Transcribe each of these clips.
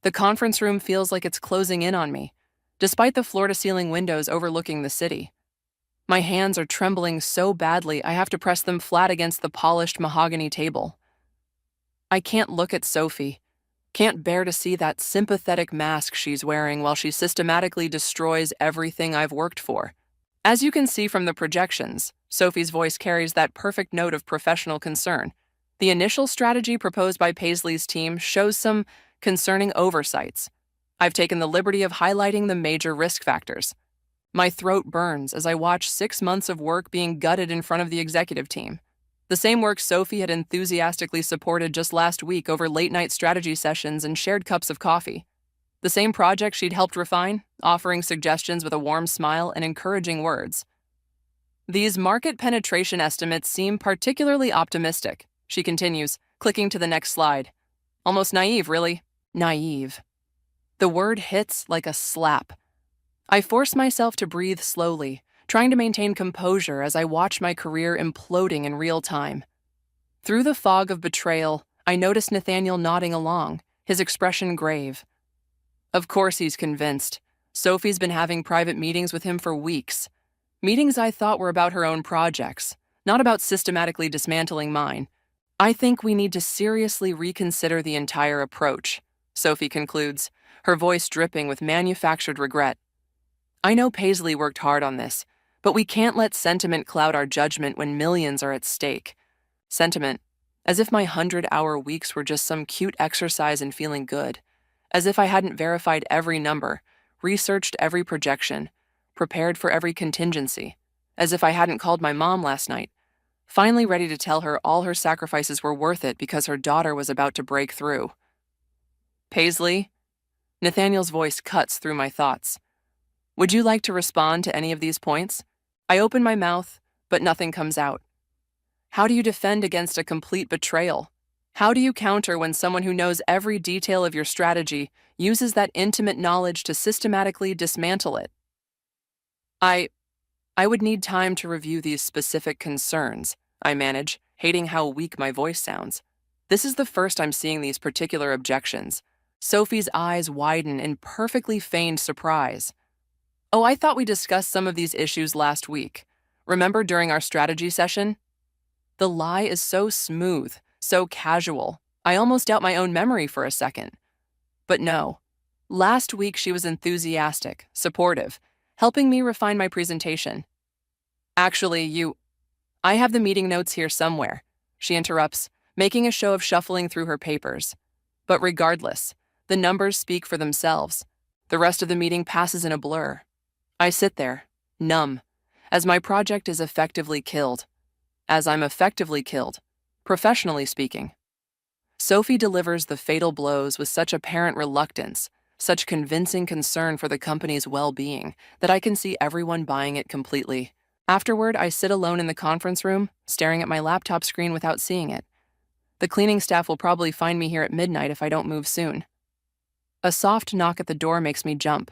The conference room feels like it's closing in on me, despite the floor-to-ceiling windows overlooking the city. My hands are trembling so badly I have to press them flat against the polished mahogany table. I can't look at Sophie, can't bear to see that sympathetic mask she's wearing while she systematically destroys everything I've worked for. As you can see from the projections, Sophie's voice carries that perfect note of professional concern. The initial strategy proposed by Paisley's team shows some concerning oversights. I've taken the liberty of highlighting the major risk factors. My throat burns as I watch 6 months of work being gutted in front of the executive team. The same work Sophie had enthusiastically supported just last week over late-night strategy sessions and shared cups of coffee. The same project she'd helped refine, offering suggestions with a warm smile and encouraging words. These market penetration estimates seem particularly optimistic, she continues, clicking to the next slide. Almost naive, really. Naive. The word hits like a slap. I force myself to breathe slowly, trying to maintain composure as I watch my career imploding in real time. Through the fog of betrayal, I notice Nathaniel nodding along, his expression grave. Of course he's convinced. Sophie's been having private meetings with him for weeks. Meetings I thought were about her own projects, not about systematically dismantling mine. I think we need to seriously reconsider the entire approach, Sophie concludes, her voice dripping with manufactured regret. I know Paisley worked hard on this, but we can't let sentiment cloud our judgment when millions are at stake. Sentiment, as if my 100-hour weeks were just some cute exercise in feeling good, as if I hadn't verified every number, researched every projection, prepared for every contingency, as if I hadn't called my mom last night, finally ready to tell her all her sacrifices were worth it because her daughter was about to break through. Paisley? Nathaniel's voice cuts through my thoughts. Would you like to respond to any of these points? I open my mouth, but nothing comes out. How do you defend against a complete betrayal? How do you counter when someone who knows every detail of your strategy uses that intimate knowledge to systematically dismantle it? I would need time to review these specific concerns, I manage, hating how weak my voice sounds. This is the first I'm seeing these particular objections. Sophie's eyes widen in perfectly feigned surprise. Oh, I thought we discussed some of these issues last week. Remember during our strategy session? The lie is so smooth, so casual. I almost doubt my own memory for a second. But no. Last week she was enthusiastic, supportive, helping me refine my presentation. Actually, I have the meeting notes here somewhere, she interrupts, making a show of shuffling through her papers. But regardless, the numbers speak for themselves. The rest of the meeting passes in a blur. I sit there, numb, as my project is effectively killed. As I'm effectively killed, professionally speaking. Sophie delivers the fatal blows with such apparent reluctance, such convincing concern for the company's well-being, that I can see everyone buying it completely. Afterward, I sit alone in the conference room, staring at my laptop screen without seeing it. The cleaning staff will probably find me here at midnight if I don't move soon. A soft knock at the door makes me jump.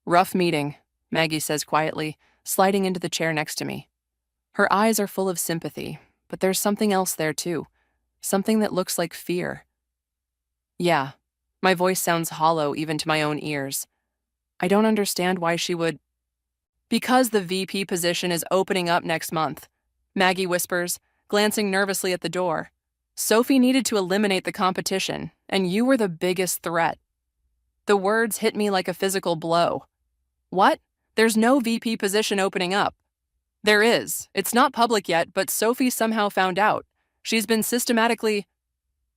Rough meeting, Maggie says quietly, sliding into the chair next to me. Her eyes are full of sympathy, but there's something else there too. Something that looks like fear. Yeah, my voice sounds hollow even to my own ears. I don't understand why she would. Because the VP position is opening up next month, Maggie whispers, glancing nervously at the door. Sophie needed to eliminate the competition, and you were the biggest threat. The words hit me like a physical blow. What? There's no VP position opening up. There is. It's not public yet, but Sophie somehow found out. She's been systematically.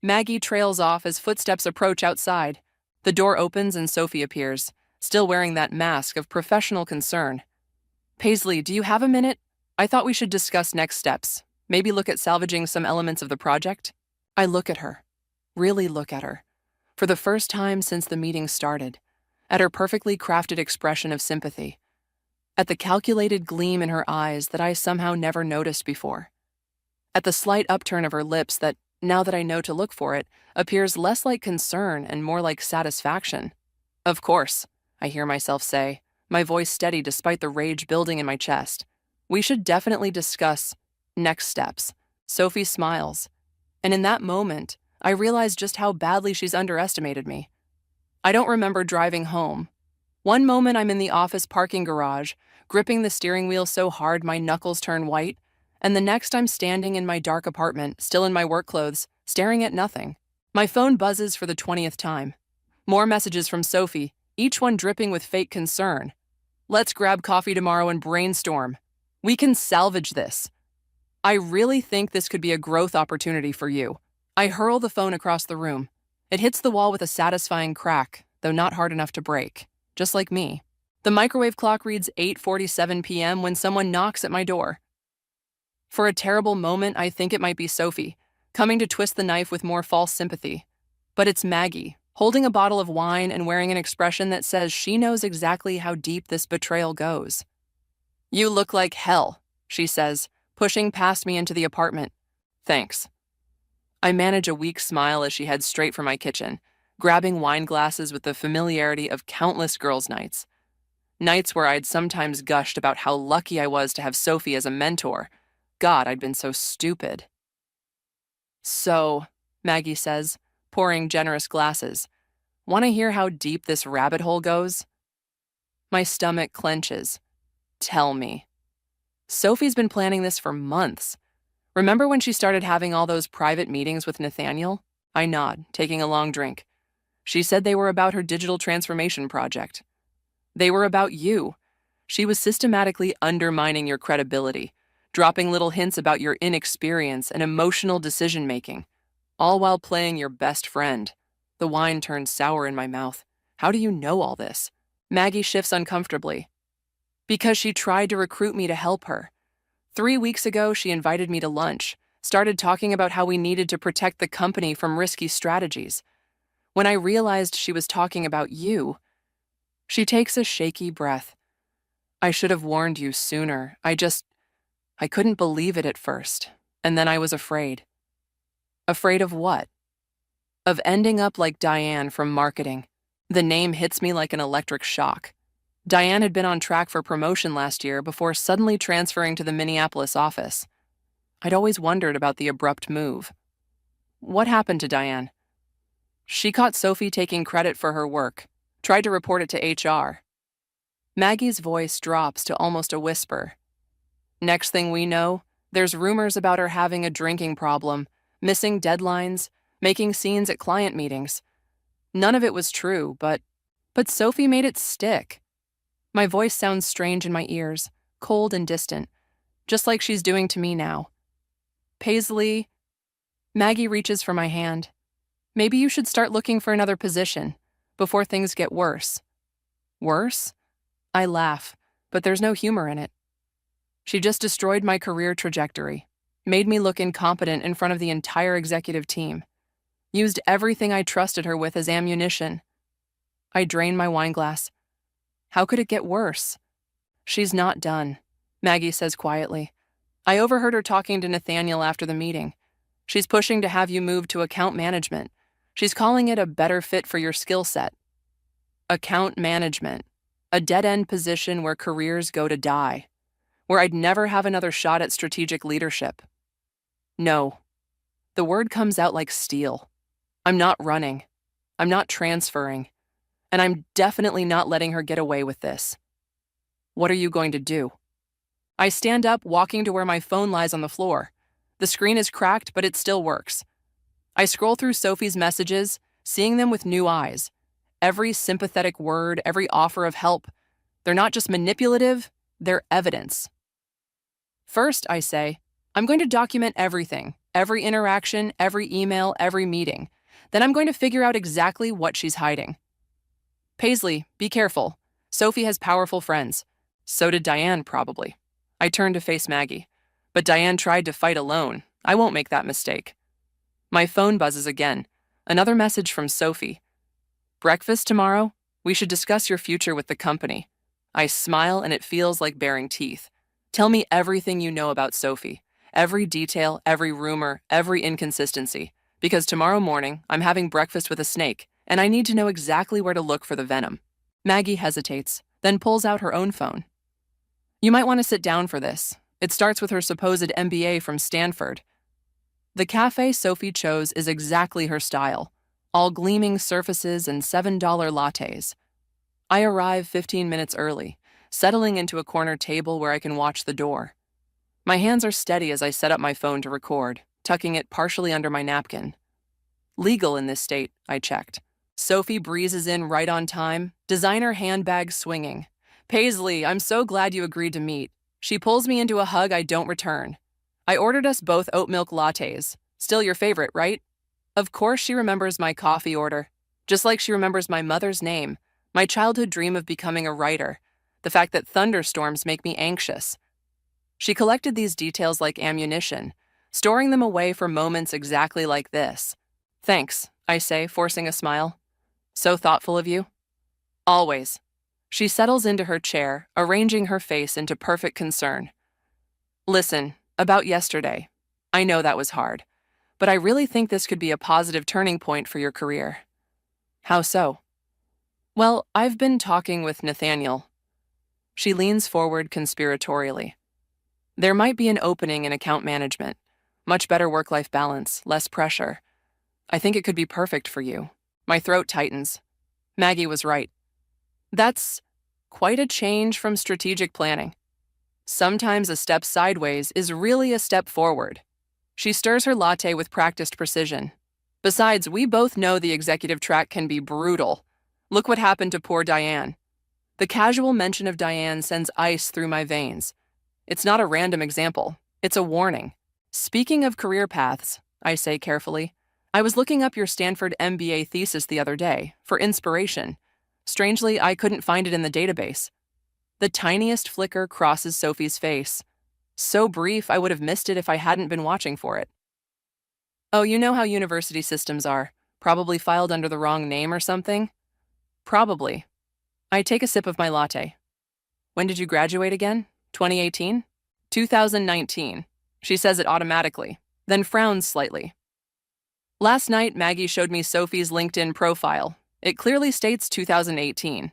Maggie trails off as footsteps approach outside. The door opens and Sophie appears, still wearing that mask of professional concern. Paisley, do you have a minute? I thought we should discuss next steps. Maybe look at salvaging some elements of the project? I look at her. Really look at her. For the first time since the meeting started. At her perfectly crafted expression of sympathy. At the calculated gleam in her eyes that I somehow never noticed before. At the slight upturn of her lips that, now that I know to look for it, appears less like concern and more like satisfaction. Of course, I hear myself say, my voice steady despite the rage building in my chest. We should definitely discuss next steps. Sophie smiles. And in that moment, I realize just how badly she's underestimated me. I don't remember driving home. One moment I'm in the office parking garage, gripping the steering wheel so hard my knuckles turn white, and the next I'm standing in my dark apartment, still in my work clothes, staring at nothing. My phone buzzes for the 20th time. More messages from Sophie, each one dripping with fake concern. Let's grab coffee tomorrow and brainstorm. We can salvage this. I really think this could be a growth opportunity for you. I hurl the phone across the room. It hits the wall with a satisfying crack, though not hard enough to break. Just like me. The microwave clock reads 8:47 p.m. when someone knocks at my door. For a terrible moment, I think it might be Sophie, coming to twist the knife with more false sympathy. But it's Maggie, holding a bottle of wine and wearing an expression that says she knows exactly how deep this betrayal goes. You look like hell, she says, pushing past me into the apartment. Thanks. I manage a weak smile as she heads straight for my kitchen, grabbing wine glasses with the familiarity of countless girls' nights. Nights where I'd sometimes gushed about how lucky I was to have Sophie as a mentor. God, I'd been so stupid. So, Maggie says, pouring generous glasses. Want to hear how deep this rabbit hole goes? My stomach clenches. Tell me. Sophie's been planning this for months. Remember when she started having all those private meetings with Nathaniel? I nod, taking a long drink. She said they were about her digital transformation project. They were about you. She was systematically undermining your credibility, dropping little hints about your inexperience and emotional decision-making, all while playing your best friend. The wine turned sour in my mouth. How do you know all this? Maggie shifts uncomfortably. Because she tried to recruit me to help her. 3 weeks ago, she invited me to lunch, started talking about how we needed to protect the company from risky strategies. When I realized she was talking about you, she takes a shaky breath. I should have warned you sooner. I couldn't believe it at first, and then I was afraid. Afraid of what? Of ending up like Diane from marketing. The name hits me like an electric shock. Diane had been on track for promotion last year before suddenly transferring to the Minneapolis office. I'd always wondered about the abrupt move. What happened to Diane? She caught Sophie taking credit for her work, tried to report it to HR. Maggie's voice drops to almost a whisper. Next thing we know, there's rumors about her having a drinking problem, missing deadlines, making scenes at client meetings. None of it was true, but Sophie made it stick. My voice sounds strange in my ears, cold and distant, just like she's doing to me now. Paisley, Maggie reaches for my hand. Maybe you should start looking for another position before things get worse. Worse? I laugh, but there's no humor in it. She just destroyed my career trajectory, made me look incompetent in front of the entire executive team, used everything I trusted her with as ammunition. I drain my wine glass. How could it get worse? She's not done, Maggie says quietly. I overheard her talking to Nathaniel after the meeting. She's pushing to have you move to account management. She's calling it a better fit for your skill set. Account management, a dead-end position where careers go to die, where I'd never have another shot at strategic leadership. No. The word comes out like steel. I'm not running. I'm not transferring. And I'm definitely not letting her get away with this. What are you going to do? I stand up, walking to where my phone lies on the floor. The screen is cracked, but it still works. I scroll through Sophie's messages, seeing them with new eyes. Every sympathetic word, every offer of help. They're not just manipulative, they're evidence. First, I say, I'm going to document everything, every interaction, every email, every meeting. Then I'm going to figure out exactly what she's hiding. Paisley, be careful. Sophie has powerful friends. So did Diane, probably. I turned to face Maggie. But Diane tried to fight alone. I won't make that mistake. My phone buzzes again. Another message from Sophie. Breakfast tomorrow? We should discuss your future with the company. I smile and it feels like baring teeth. Tell me everything you know about Sophie. Every detail, every rumor, every inconsistency. Because tomorrow morning, I'm having breakfast with a snake, and I need to know exactly where to look for the venom. Maggie hesitates, then pulls out her own phone. You might want to sit down for this. It starts with her supposed MBA from Stanford. The cafe Sophie chose is exactly her style. all gleaming surfaces and $7 lattes. I arrive 15 minutes early, settling into a corner table where I can watch the door. My hands are steady as I set up my phone to record, tucking it partially under my napkin. Legal in this state, I checked. Sophie breezes in right on time, designer handbag swinging. Paisley, I'm so glad you agreed to meet. She pulls me into a hug I don't return. I ordered us both oat milk lattes. Still your favorite, right? Of course she remembers my coffee order, just like she remembers my mother's name, my childhood dream of becoming a writer, the fact that thunderstorms make me anxious. She collected these details like ammunition, storing them away for moments exactly like this. Thanks, I say, forcing a smile. So thoughtful of you. Always. She settles into her chair, arranging her face into perfect concern. Listen, about yesterday. I know that was hard, but I really think this could be a positive turning point for your career. How so? Well, I've been talking with Nathaniel. She leans forward conspiratorially. There might be an opening in account management. Much better work-life balance, less pressure. I think it could be perfect for you. My throat tightens. Maggie was right. That's quite a change from strategic planning. Sometimes a step sideways is really a step forward. She stirs her latte with practiced precision. Besides, we both know the executive track can be brutal. Look what happened to poor Diane. The casual mention of Diane sends ice through my veins. It's not a random example. It's a warning. Speaking of career paths, I say carefully, I was looking up your Stanford MBA thesis the other day for inspiration. Strangely, I couldn't find it in the database. The tiniest flicker crosses Sophie's face. So brief, I would have missed it if I hadn't been watching for it. Oh, you know how university systems are. Probably filed under the wrong name or something? Probably. I take a sip of my latte. When did you graduate again? 2018? 2019. She says it automatically, then frowns slightly. Last night, Maggie showed me Sophie's LinkedIn profile. It clearly states 2018.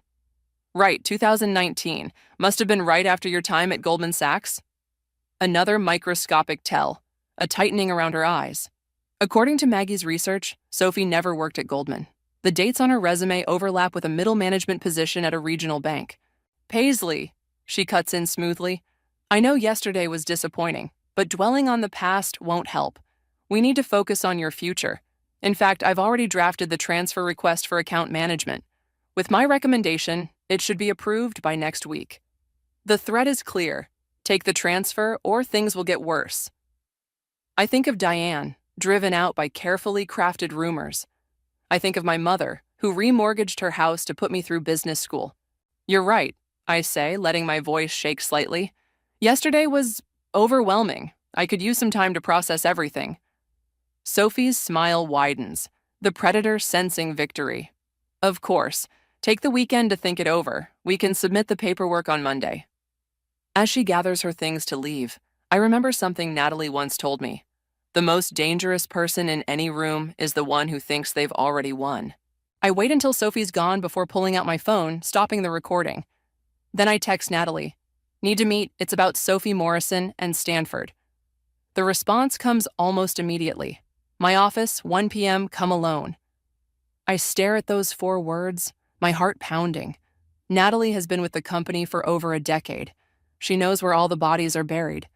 Right, 2019. Must have been right after your time at Goldman Sachs. Another microscopic tell, a tightening around her eyes. According to Maggie's research, Sophie never worked at Goldman. The dates on her resume overlap with a middle management position at a regional bank. Paisley, she cuts in smoothly. I know yesterday was disappointing, but dwelling on the past won't help. We need to focus on your future. In fact, I've already drafted the transfer request for account management. With my recommendation, it should be approved by next week. The thread is clear. Take the transfer or things will get worse. I think of Diane, driven out by carefully crafted rumors. I think of my mother, who remortgaged her house to put me through business school. You're right, I say, letting my voice shake slightly. Yesterday was overwhelming. I could use some time to process everything. Sophie's smile widens, the predator sensing victory. Of course, take the weekend to think it over. We can submit the paperwork on Monday. As she gathers her things to leave, I remember something Natalie once told me. The most dangerous person in any room is the one who thinks they've already won. I wait until Sophie's gone before pulling out my phone, stopping the recording. Then I text Natalie. Need to meet, it's about Sophie Morrison and Stanford. The response comes almost immediately. My office, 1 p.m., come alone. I stare at those 4 words, my heart pounding. Natalie has been with the company for over a decade. She knows where all the bodies are buried.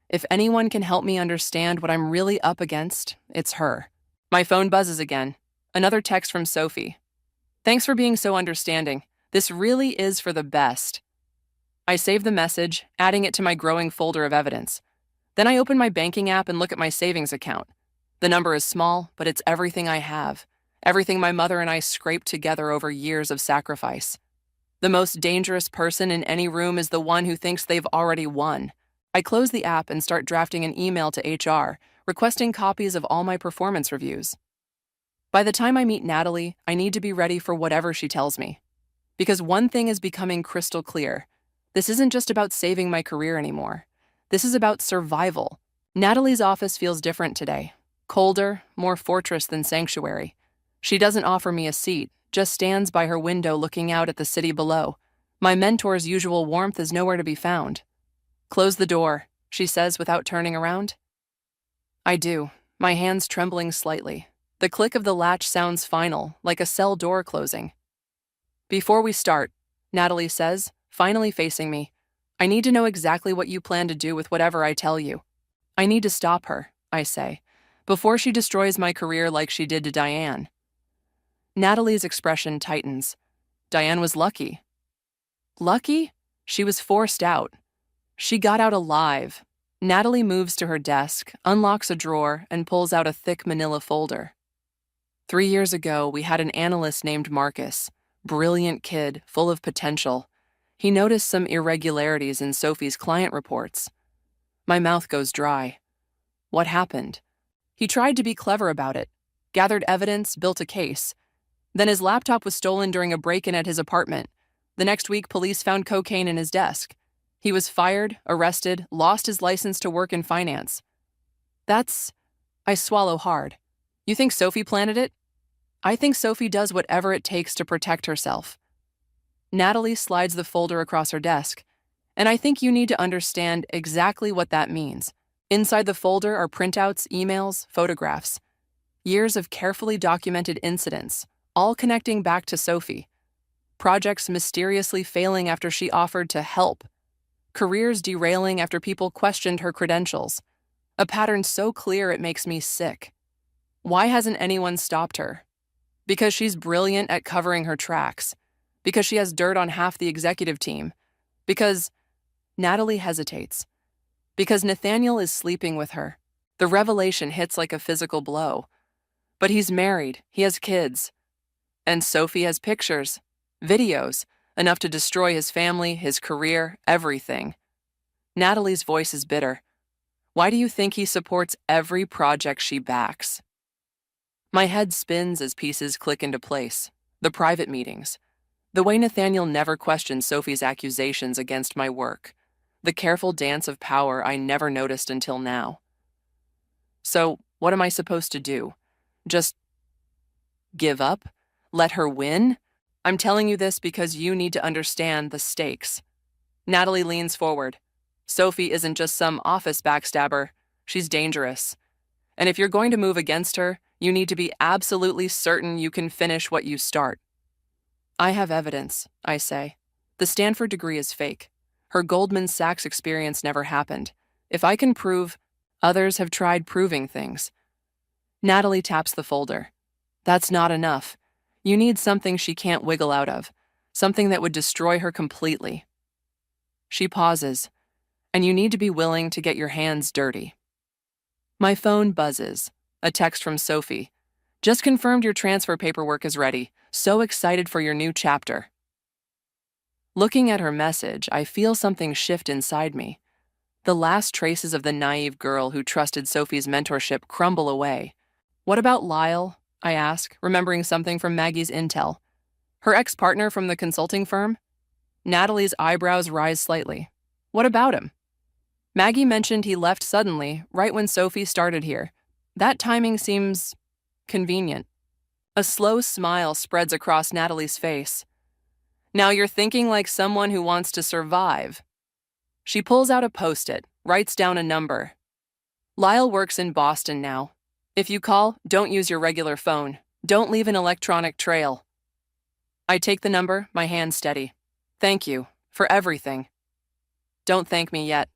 If anyone can help me understand what I'm really up against, it's her. My phone buzzes again. Another text from Sophie. Thanks for being so understanding. This really is for the best. I save the message, adding it to my growing folder of evidence. Then I open my banking app and look at my savings account. The number is small, but it's everything I have. Everything my mother and I scraped together over years of sacrifice. The most dangerous person in any room is the one who thinks they've already won. I close the app and start drafting an email to HR, requesting copies of all my performance reviews. By the time I meet Natalie, I need to be ready for whatever she tells me. Because one thing is becoming crystal clear. This isn't just about saving my career anymore. This is about survival. Natalie's office feels different today. Colder, more fortress than sanctuary. She doesn't offer me a seat, just stands by her window looking out at the city below. My mentor's usual warmth is nowhere to be found. Close the door, she says without turning around. I do, my hands trembling slightly. The The click of the latch sounds final, like a cell door closing. "Before we start," Natalie says, finally facing me, "I need to know exactly what you plan to do with whatever I tell you." "I need to stop her," I say, "before she destroys my career like she did to Diane." Natalie's expression tightens. Diane was lucky. Lucky? She was forced out. She got out alive. Natalie moves to her desk, unlocks a drawer, and pulls out a thick manila folder. 3 years ago, we had an analyst named Marcus. Brilliant kid, full of potential. He noticed some irregularities in Sophie's client reports. My mouth goes dry. What happened? He tried to be clever about it, gathered evidence, built a case. Then his laptop was stolen during a break-in at his apartment. The next week, police found cocaine in his desk. He was fired, arrested, lost his license to work in finance. I swallow hard. You think Sophie planted it? I think Sophie does whatever it takes to protect herself. Natalie slides the folder across her desk, and I think you need to understand exactly what that means. Inside the folder are printouts, emails, photographs. Years of carefully documented incidents, all connecting back to Sophie. Projects mysteriously failing after she offered to help. Careers derailing after people questioned her credentials. A pattern so clear it makes me sick. Why hasn't anyone stopped her? Because she's brilliant at covering her tracks. Because she has dirt on half the executive team. Because Natalie hesitates. Because Nathaniel is sleeping with her. The revelation hits like a physical blow. But he's married, he has kids. And Sophie has pictures, videos, enough to destroy his family, his career, everything. Natalie's voice is bitter. Why do you think he supports every project she backs? My head spins as pieces click into place. The private meetings. The way Nathaniel never questioned Sophie's accusations against my work. The careful dance of power I never noticed until now. So, what am I supposed to do? Just give up? Let her win? I'm telling you this because you need to understand the stakes. Natalie leans forward. Sophie isn't just some office backstabber. She's dangerous. And if you're going to move against her, you need to be absolutely certain you can finish what you start. I have evidence, I say. The Stanford degree is fake. Her Goldman Sachs experience never happened. If I can prove, others have tried proving things. Natalie taps the folder. That's not enough. You need something she can't wiggle out of, something that would destroy her completely. She pauses, and you need to be willing to get your hands dirty. My phone buzzes. A text from Sophie. Just confirmed your transfer paperwork is ready. So excited for your new chapter. Looking at her message, I feel something shift inside me. The last traces of the naive girl who trusted Sophie's mentorship crumble away. What about Lyle? I ask, remembering something from Maggie's intel. Her ex-partner from the consulting firm? Natalie's eyebrows rise slightly. What about him? Maggie mentioned he left suddenly, right when Sophie started here. That timing seems convenient. A slow smile spreads across Natalie's face. Now you're thinking like someone who wants to survive. She pulls out a Post-it, writes down a number. Lyle works in Boston now. If you call, don't use your regular phone. Don't leave an electronic trail. I take the number, my hand steady. Thank you, for everything. Don't thank me yet.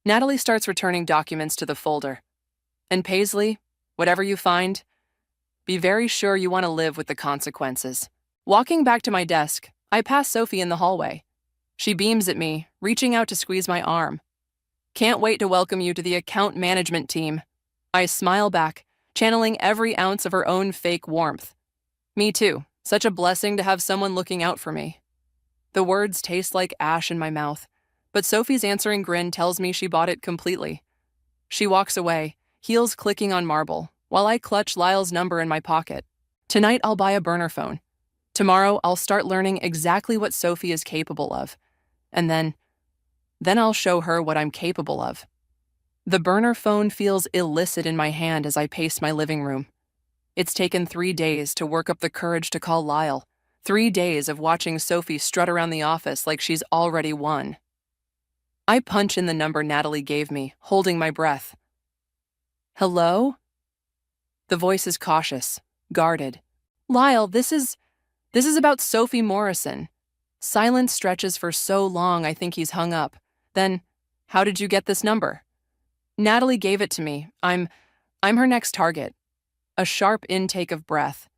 Natalie starts returning documents to the folder. And Paisley, whatever you find, be very sure you want to live with the consequences. Walking back to my desk, I pass Sophie in the hallway. She beams at me, reaching out to squeeze my arm. Can't wait to welcome you to the account management team. I smile back, channeling every ounce of her own fake warmth. Me too. Such a blessing to have someone looking out for me. The words taste like ash in my mouth, but Sophie's answering grin tells me she bought it completely. She walks away, heels clicking on marble, while I clutch Lyle's number in my pocket. Tonight I'll buy a burner phone. Tomorrow I'll start learning exactly what Sophie is capable of. And then I'll show her what I'm capable of. The burner phone feels illicit in my hand as I pace my living room. It's taken 3 days to work up the courage to call Lyle. 3 days of watching Sophie strut around the office like she's already won. I punch in the number Natalie gave me, holding my breath. Hello? The voice is cautious, guarded. Lyle, this is about Sophie Morrison. Silence stretches for so long I think he's hung up. Then, how did you get this number? Natalie gave it to me. I'm her next target. A sharp intake of breath.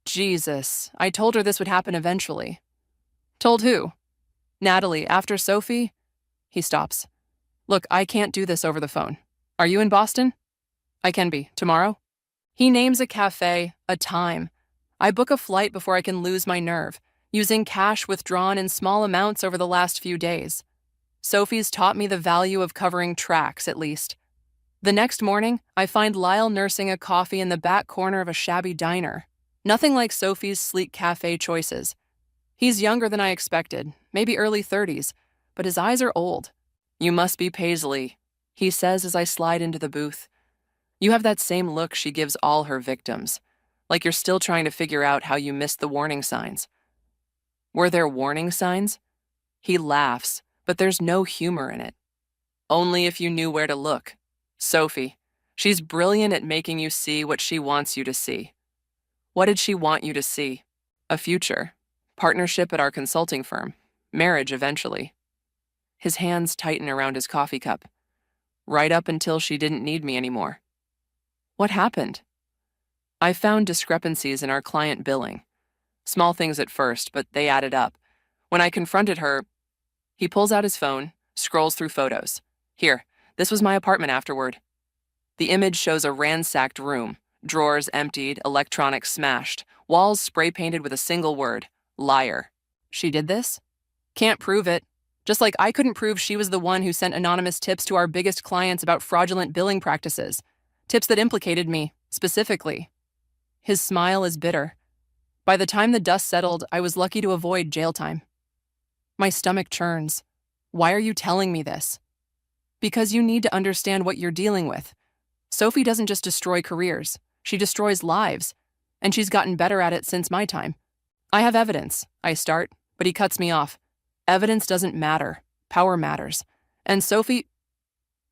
Jesus, I told her this would happen eventually. Told who? Natalie, after Sophie? He stops. Look, I can't do this over the phone. Are you in Boston? I can be. Tomorrow? He names a cafe, a time. I book a flight before I can lose my nerve, using cash withdrawn in small amounts over the last few days. Sophie's taught me the value of covering tracks, at least. The next morning, I find Lyle nursing a coffee in the back corner of a shabby diner. Nothing like Sophie's sleek cafe choices. He's younger than I expected, maybe early 30s, but his eyes are old. You must be Paisley, he says as I slide into the booth. You have that same look she gives all her victims, like you're still trying to figure out how you missed the warning signs. Were there warning signs? He laughs, but there's no humor in it. Only if you knew where to look. Sophie, she's brilliant at making you see what she wants you to see. What did she want you to see? A future, partnership at our consulting firm, marriage eventually. His hands tighten around his coffee cup, right up until she didn't need me anymore. What happened? I found discrepancies in our client billing. Small things at first, but they added up. When I confronted her, he pulls out his phone, scrolls through photos. Here, this was my apartment afterward. The image shows a ransacked room, drawers emptied, electronics smashed, walls spray painted with a single word, liar. She did this? Can't prove it. Just like I couldn't prove she was the one who sent anonymous tips to our biggest clients about fraudulent billing practices. Tips that implicated me, specifically. His smile is bitter. By the time the dust settled, I was lucky to avoid jail time. My stomach churns. Why are you telling me this? Because you need to understand what you're dealing with. Sophie doesn't just destroy careers, she destroys lives, and she's gotten better at it since my time. I have evidence, I start, but he cuts me off. Evidence doesn't matter. Power matters. And Sophie...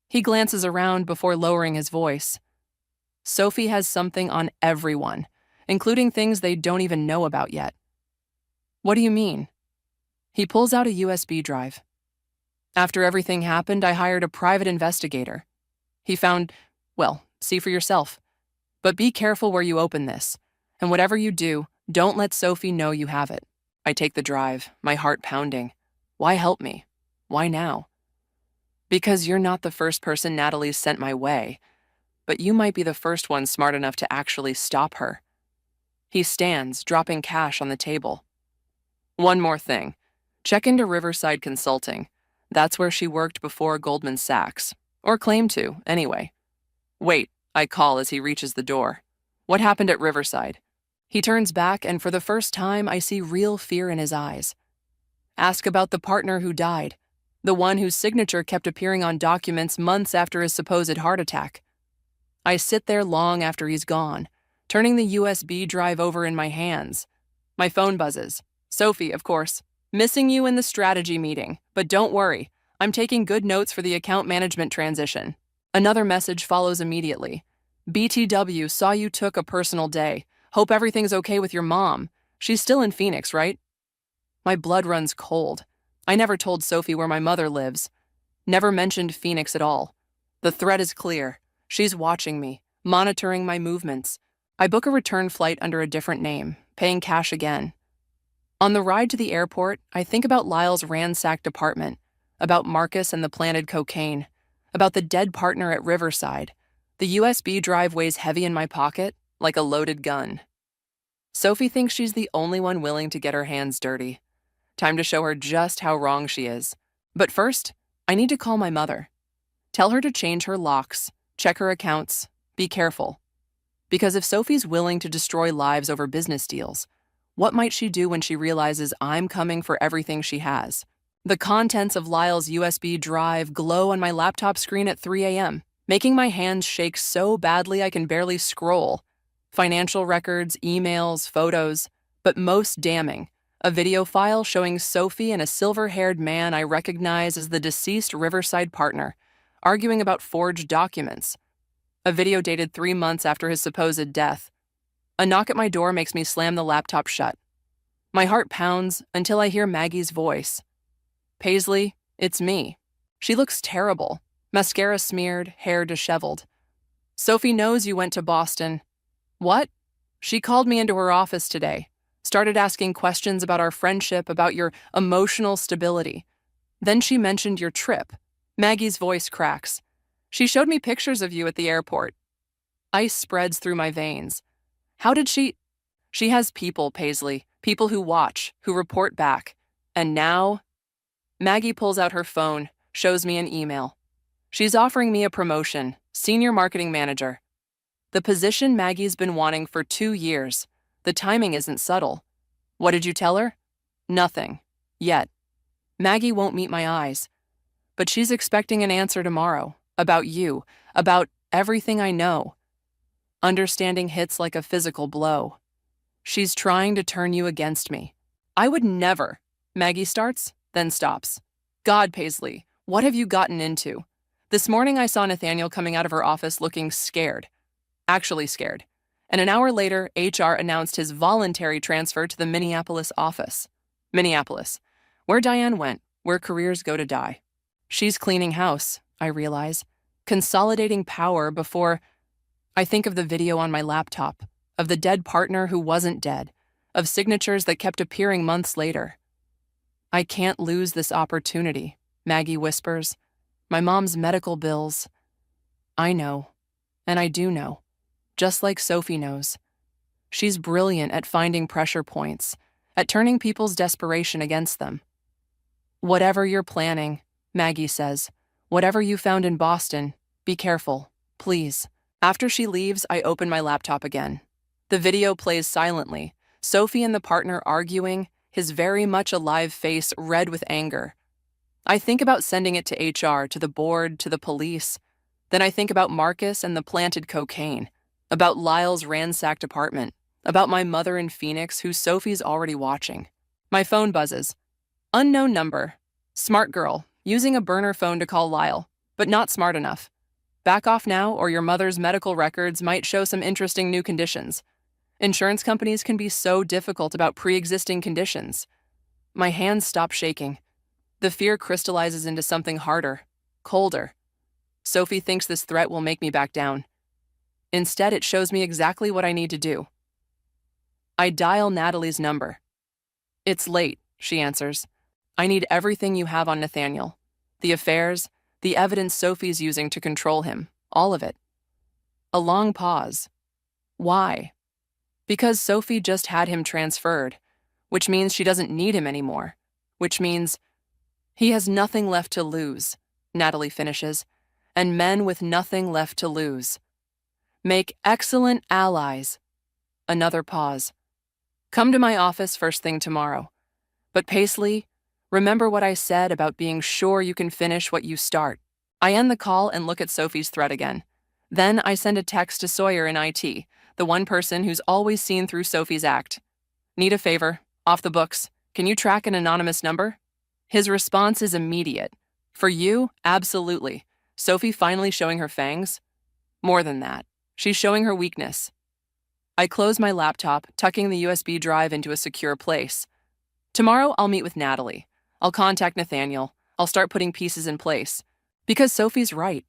He glances around before lowering his voice. Sophie has something on everyone, including things they don't even know about yet. What do you mean? He pulls out a USB drive. After everything happened, I hired a private investigator. He found, well, see for yourself. But be careful where you open this. And whatever you do, don't let Sophie know you have it. I take the drive, my heart pounding. Why help me? Why now? Because you're not the first person Natalie's sent my way, but you might be the first one smart enough to actually stop her. He stands, dropping cash on the table. One more thing. Check into Riverside Consulting. That's where she worked before Goldman Sachs. Or claimed to, anyway. Wait, I call as he reaches the door. What happened at Riverside? He turns back, and for the first time, I see real fear in his eyes. Ask about the partner who died. The one whose signature kept appearing on documents months after his supposed heart attack. I sit there long after he's gone, turning the USB drive over in my hands. My phone buzzes. Sophie, of course. Missing you in the strategy meeting, but don't worry. I'm taking good notes for the account management transition. Another message follows immediately. BTW saw you took a personal day. Hope everything's okay with your mom. She's still in Phoenix, right? My blood runs cold. I never told Sophie where my mother lives. Never mentioned Phoenix at all. The threat is clear. She's watching me, monitoring my movements. I book a return flight under a different name, paying cash again. On the ride to the airport, I think about Lyle's ransacked apartment, about Marcus and the planted cocaine, about the dead partner at Riverside. The USB drive weighs heavy in my pocket, like a loaded gun. Sophie thinks she's the only one willing to get her hands dirty. Time to show her just how wrong she is. But first, I need to call my mother. Tell her to change her locks, check her accounts, be careful. Because if Sophie's willing to destroy lives over business deals, what might she do when she realizes I'm coming for everything she has? The contents of Lyle's USB drive glow on my laptop screen at 3 a.m., making my hands shake so badly I can barely scroll. Financial records, emails, photos, but most damning, a video file showing Sophie and a silver-haired man I recognize as the deceased Riverside partner, arguing about forged documents. a video dated 3 months after his supposed death. A knock at my door makes me slam the laptop shut. My heart pounds until I hear Maggie's voice. Paisley, it's me. She looks terrible, mascara smeared, hair disheveled. Sophie knows you went to Boston. What? She called me into her office today, started asking questions about our friendship, about your emotional stability. Then she mentioned your trip. Maggie's voice cracks. She showed me pictures of you at the airport. Ice spreads through my veins. How did she? She has people, Paisley, people who watch, who report back. And now? Maggie pulls out her phone, shows me an email. She's offering me a promotion, senior marketing manager. The position Maggie's been wanting for 2 years. The timing isn't subtle. What did you tell her? Nothing. Yet. Maggie won't meet my eyes. But she's expecting an answer tomorrow. About you. About everything I know. Understanding hits like a physical blow. She's trying to turn you against me. I would never. Maggie starts, then stops. God, Paisley, what have you gotten into? This morning I saw Nathaniel coming out of her office looking scared. Actually scared. And an hour later, HR announced his voluntary transfer to the Minneapolis office. Minneapolis, where Diane went, where careers go to die. She's cleaning house, I realize, consolidating power before I think of the video on my laptop, of the dead partner who wasn't dead, of signatures that kept appearing months later. I can't lose this opportunity, Maggie whispers. My mom's medical bills. I know, and I do know. Just like Sophie knows. She's brilliant at finding pressure points, at turning people's desperation against them. Whatever you're planning, Maggie says, whatever you found in Boston, be careful, please. After she leaves, I open my laptop again. The video plays silently, Sophie and the partner arguing, his very much alive face red with anger. I think about sending it to HR, to the board, to the police. Then I think about Marcus and the planted cocaine, about Lyle's ransacked apartment, about my mother in Phoenix who Sophie's already watching. My phone buzzes. Unknown number. Smart girl, using a burner phone to call Lyle, but not smart enough. Back off now or your mother's medical records might show some interesting new conditions. Insurance companies can be so difficult about pre-existing conditions. My hands stop shaking. The fear crystallizes into something harder, colder. Sophie thinks this threat will make me back down. Instead, it shows me exactly what I need to do. I dial Natalie's number. It's late, she answers. I need everything you have on Nathaniel. The affairs, the evidence Sophie's using to control him, all of it. A long pause. Why? Because Sophie just had him transferred, which means she doesn't need him anymore, which means he has nothing left to lose, Natalie finishes, and men with nothing left to lose. Make excellent allies. Another pause. Come to my office first thing tomorrow. But Paisley, remember what I said about being sure you can finish what you start. I end the call and look at Sophie's thread again. Then I send a text to Sawyer in IT, the one person who's always seen through Sophie's act. Need a favor, off the books. Can you track an anonymous number? His response is immediate. For you, absolutely. Sophie finally showing her fangs? More than that. She's showing her weakness. I close my laptop, tucking the USB drive into a secure place. Tomorrow, I'll meet with Natalie. I'll contact Nathaniel. I'll start putting pieces in place. Because Sophie's right.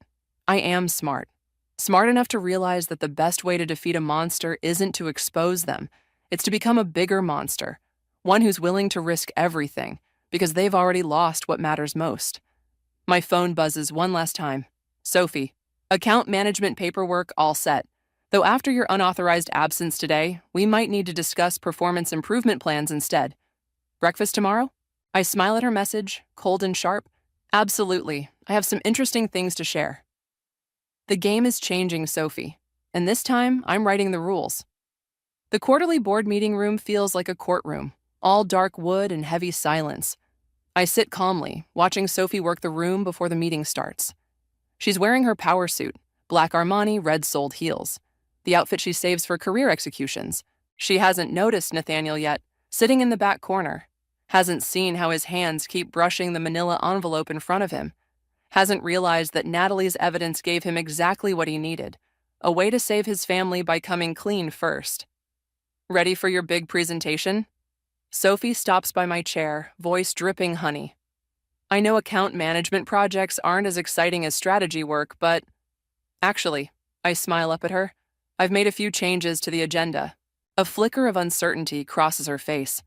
I am smart. Smart enough to realize that the best way to defeat a monster isn't to expose them. It's to become a bigger monster. One who's willing to risk everything, because they've already lost what matters most. My phone buzzes one last time. Sophie. Account management paperwork all set. Though after your unauthorized absence today, we might need to discuss performance improvement plans instead. Breakfast tomorrow? I smile at her message, cold and sharp. Absolutely. I have some interesting things to share. The game is changing, Sophie, and this time I'm writing the rules. The quarterly board meeting room feels like a courtroom, all dark wood and heavy silence. I sit calmly, watching Sophie work the room before the meeting starts. She's wearing her power suit, black Armani, red-soled heels, the outfit she saves for career executions. She hasn't noticed Nathaniel yet, sitting in the back corner. Hasn't seen how his hands keep brushing the manila envelope in front of him. Hasn't realized that Natalie's evidence gave him exactly what he needed. a way to save his family by coming clean first. Ready for your big presentation? Sophie stops by my chair, voice dripping honey. I know account management projects aren't as exciting as strategy work, but actually, I smile up at her. I've made a few changes to the agenda. A flicker of uncertainty crosses her face.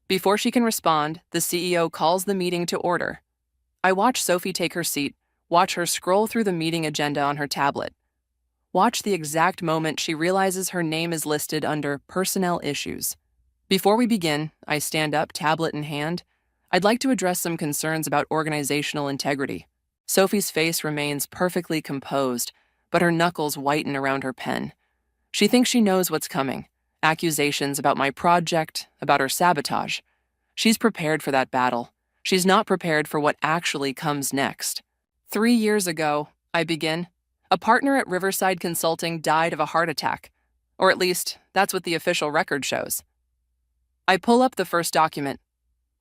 Before she can respond, the CEO calls the meeting to order. I watch Sophie take her seat, watch her scroll through the meeting agenda on her tablet. Watch the exact moment she realizes her name is listed under personnel issues. Before we begin, I stand up, tablet in hand. I'd like to address some concerns about organizational integrity. Sophie's face remains perfectly composed, but her knuckles whiten around her pen. She thinks she knows what's coming. Accusations about my project, about her sabotage. She's prepared for that battle. She's not prepared for what actually comes next. 3 years ago, I begin, a partner at Riverside Consulting died of a heart attack. Or at least, that's what the official record shows. I pull up the first document.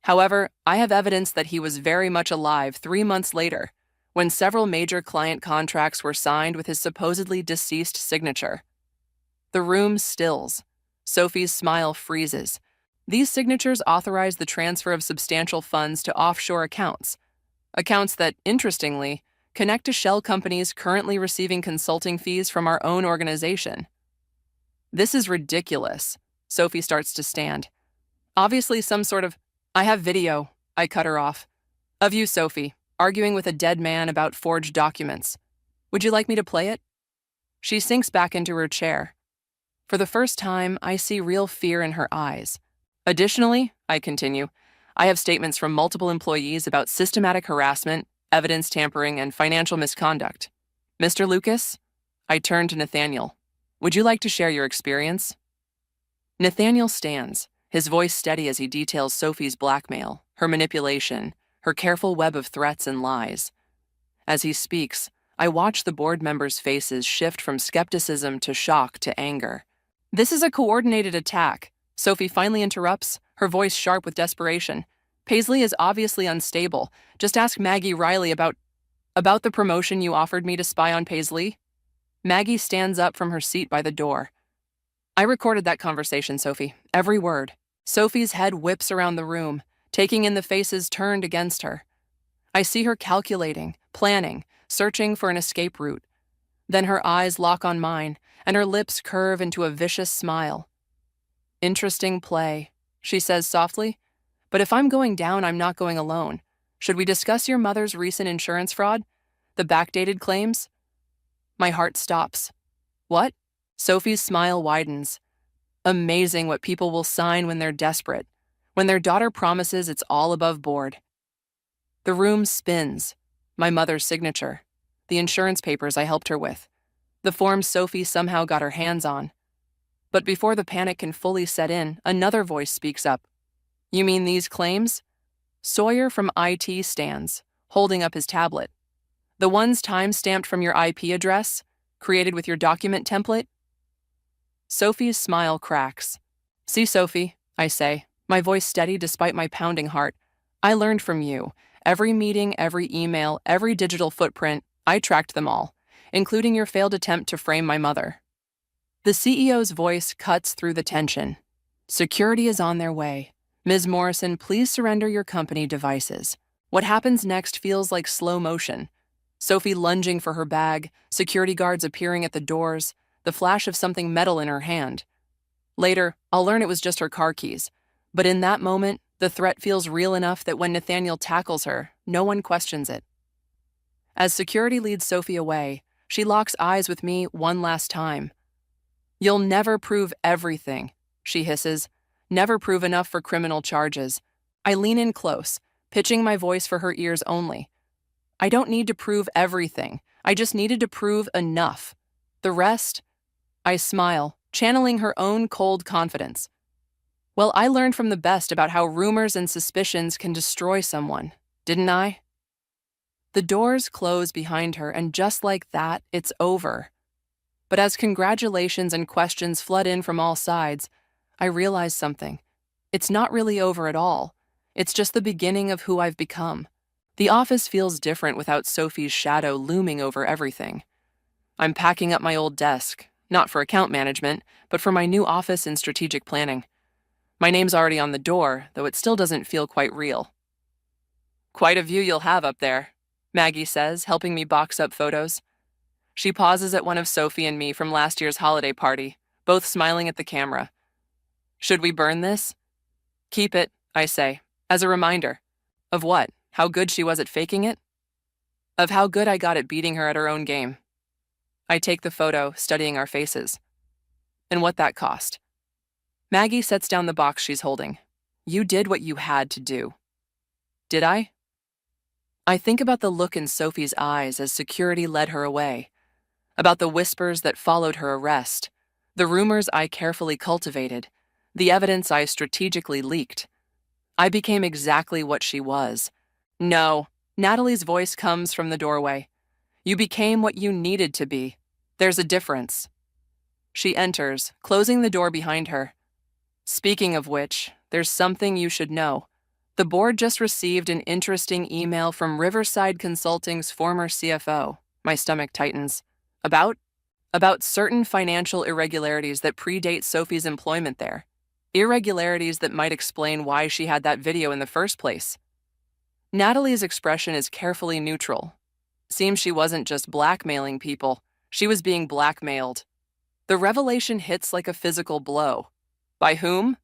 However, I have evidence that he was very much alive 3 months later, when several major client contracts were signed with his supposedly deceased signature. The room stills. Sophie's smile freezes. These signatures authorize the transfer of substantial funds to offshore accounts that, interestingly, connect to shell companies currently receiving consulting fees from our own organization. This is ridiculous. Sophie starts to stand. Obviously some sort of, I have video, I cut her off. Of you, Sophie, arguing with a dead man about forged documents. Would you like me to play it? She sinks back into her chair. For the first time, I see real fear in her eyes. Additionally, I continue, I have statements from multiple employees about systematic harassment, evidence tampering, and financial misconduct. Mr. Lucas? I turn to Nathaniel. Would you like to share your experience? Nathaniel stands, his voice steady as he details Sophie's blackmail, her manipulation, her careful web of threats and lies. As he speaks, I watch the board members' faces shift from skepticism to shock to anger. This is a coordinated attack. Sophie finally interrupts, her voice sharp with desperation. Paisley is obviously unstable. Just ask Maggie Riley about the promotion you offered me to spy on Paisley. Maggie stands up from her seat by the door. I recorded that conversation, Sophie. Every word. Sophie's head whips around the room, taking in the faces turned against her. I see her calculating, planning, searching for an escape route. Then her eyes lock on mine, and her lips curve into a vicious smile. Interesting play, she says softly. But if I'm going down, I'm not going alone. Should we discuss your mother's recent insurance fraud? The backdated claims? My heart stops. What? Sophie's smile widens. Amazing what people will sign when they're desperate, when their daughter promises it's all above board. The room spins. My mother's signature. The insurance papers I helped her with. The forms Sophie somehow got her hands on. But before the panic can fully set in, another voice speaks up. You mean these claims? Sawyer from IT stands, holding up his tablet. The ones time-stamped from your IP address, created with your document template? Sophie's smile cracks. See, Sophie, I say, my voice steady despite my pounding heart. I learned from you. Every meeting, every email, every digital footprint, I tracked them all, including your failed attempt to frame my mother. The CEO's voice cuts through the tension. Security is on their way. Ms. Morrison, please surrender your company devices. What happens next feels like slow motion. Sophie lunging for her bag, security guards appearing at the doors, the flash of something metal in her hand. Later, I'll learn it was just her car keys. But in that moment, the threat feels real enough that when Nathaniel tackles her, no one questions it. As security leads Sophie away, she locks eyes with me one last time. You'll never prove everything, she hisses. Never prove enough for criminal charges. I lean in close, pitching my voice for her ears only. I don't need to prove everything. I just needed to prove enough. The rest? I smile, channeling her own cold confidence. Well, I learned from the best about how rumors and suspicions can destroy someone, didn't I? The doors close behind her, and just like that, it's over. But as congratulations and questions flood in from all sides, I realize something. It's not really over at all. It's just the beginning of who I've become. The office feels different without Sophie's shadow looming over everything. I'm packing up my old desk, not for account management, but for my new office in strategic planning. My name's already on the door, though it still doesn't feel quite real. Quite a view you'll have up there, Maggie says, helping me box up photos. She pauses at one of Sophie and me from last year's holiday party, both smiling at the camera. Should we burn this? Keep it, I say, as a reminder. Of what? How good she was at faking it? Of how good I got at beating her at her own game. I take the photo, studying our faces. And what that cost. Maggie sets down the box she's holding. You did what you had to do. Did I? I think about the look in Sophie's eyes as security led her away, about the whispers that followed her arrest, the rumors I carefully cultivated, the evidence I strategically leaked. I became exactly what she was. No, Natalie's voice comes from the doorway. You became what you needed to be. There's a difference. She enters, closing the door behind her. Speaking of which, there's something you should know. The board just received an interesting email from Riverside Consulting's former CFO. My stomach tightens. About certain financial irregularities that predate Sophie's employment there. Irregularities that might explain why she had that video in the first place. Natalie's expression is carefully neutral. Seems she wasn't just blackmailing people, she was being blackmailed. The revelation hits like a physical blow. By whom?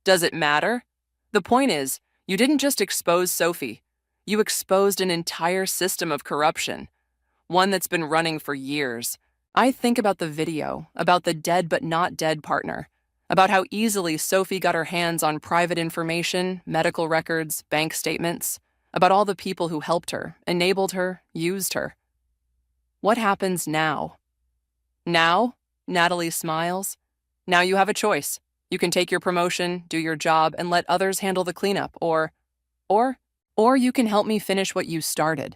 Does it matter? The point is, you didn't just expose Sophie. You exposed an entire system of corruption, one that's been running for years. I think about the video, about the dead but not dead partner, about how easily Sophie got her hands on private information, medical records, bank statements, about all the people who helped her, enabled her, used her. What happens now? Now? Natalie smiles. Now you have a choice. You can take your promotion, do your job, and let others handle the cleanup, or you can help me finish what you started.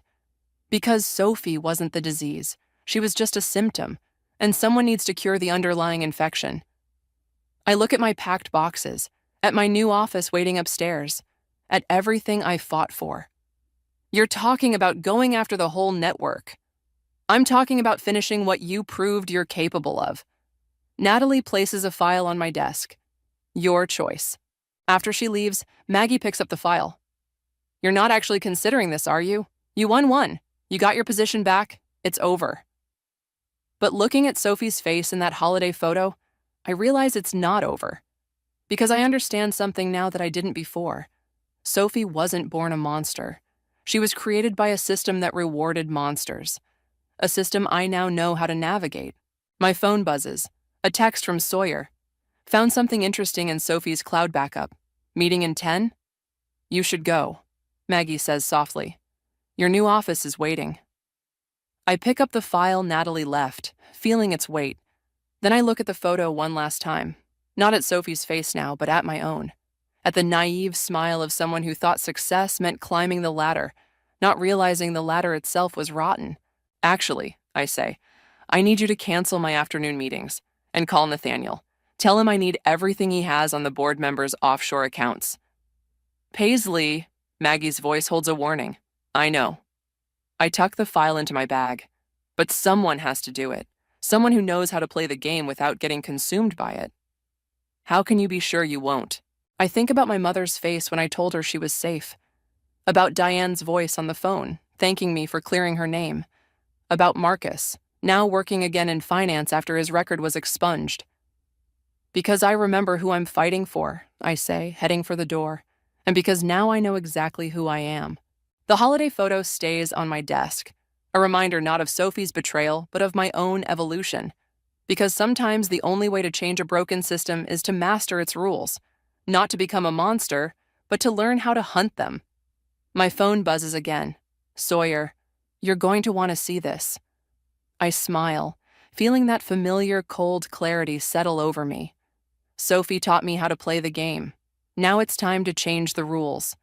Because Sophie wasn't the disease. She was just a symptom, and someone needs to cure the underlying infection. I look at my packed boxes, at my new office waiting upstairs, at everything I fought for. You're talking about going after the whole network. I'm talking about finishing what you proved you're capable of. Natalie places a file on my desk. Your choice. After she leaves, Maggie picks up the file. You're not actually considering this, are you? You won one. You got your position back. It's over. But looking at Sophie's face in that holiday photo, I realize it's not over. Because I understand something now that I didn't before. Sophie wasn't born a monster. She was created by a system that rewarded monsters. A system I now know how to navigate. My phone buzzes. A text from Sawyer. Found something interesting in Sophie's cloud backup. Meeting in 10? You should go, Maggie says softly. Your new office is waiting. I pick up the file Natalie left, feeling its weight. Then I look at the photo one last time. Not at Sophie's face now, but at my own. At the naive smile of someone who thought success meant climbing the ladder, not realizing the ladder itself was rotten. Actually, I say, I need you to cancel my afternoon meetings and call Nathaniel. Tell him I need everything he has on the board members' offshore accounts. Paisley, Maggie's voice holds a warning. I know. I tuck the file into my bag. But someone has to do it. Someone who knows how to play the game without getting consumed by it. How can you be sure you won't? I think about my mother's face when I told her she was safe. About Diane's voice on the phone, thanking me for clearing her name. About Marcus, now working again in finance after his record was expunged. Because I remember who I'm fighting for, I say, heading for the door. And because now I know exactly who I am. The holiday photo stays on my desk, a reminder not of Sophie's betrayal, but of my own evolution. Because sometimes the only way to change a broken system is to master its rules, not to become a monster, but to learn how to hunt them. My phone buzzes again. Sawyer, you're going to want to see this. I smile, feeling that familiar cold clarity settle over me. Sophie taught me how to play the game. Now it's time to change the rules.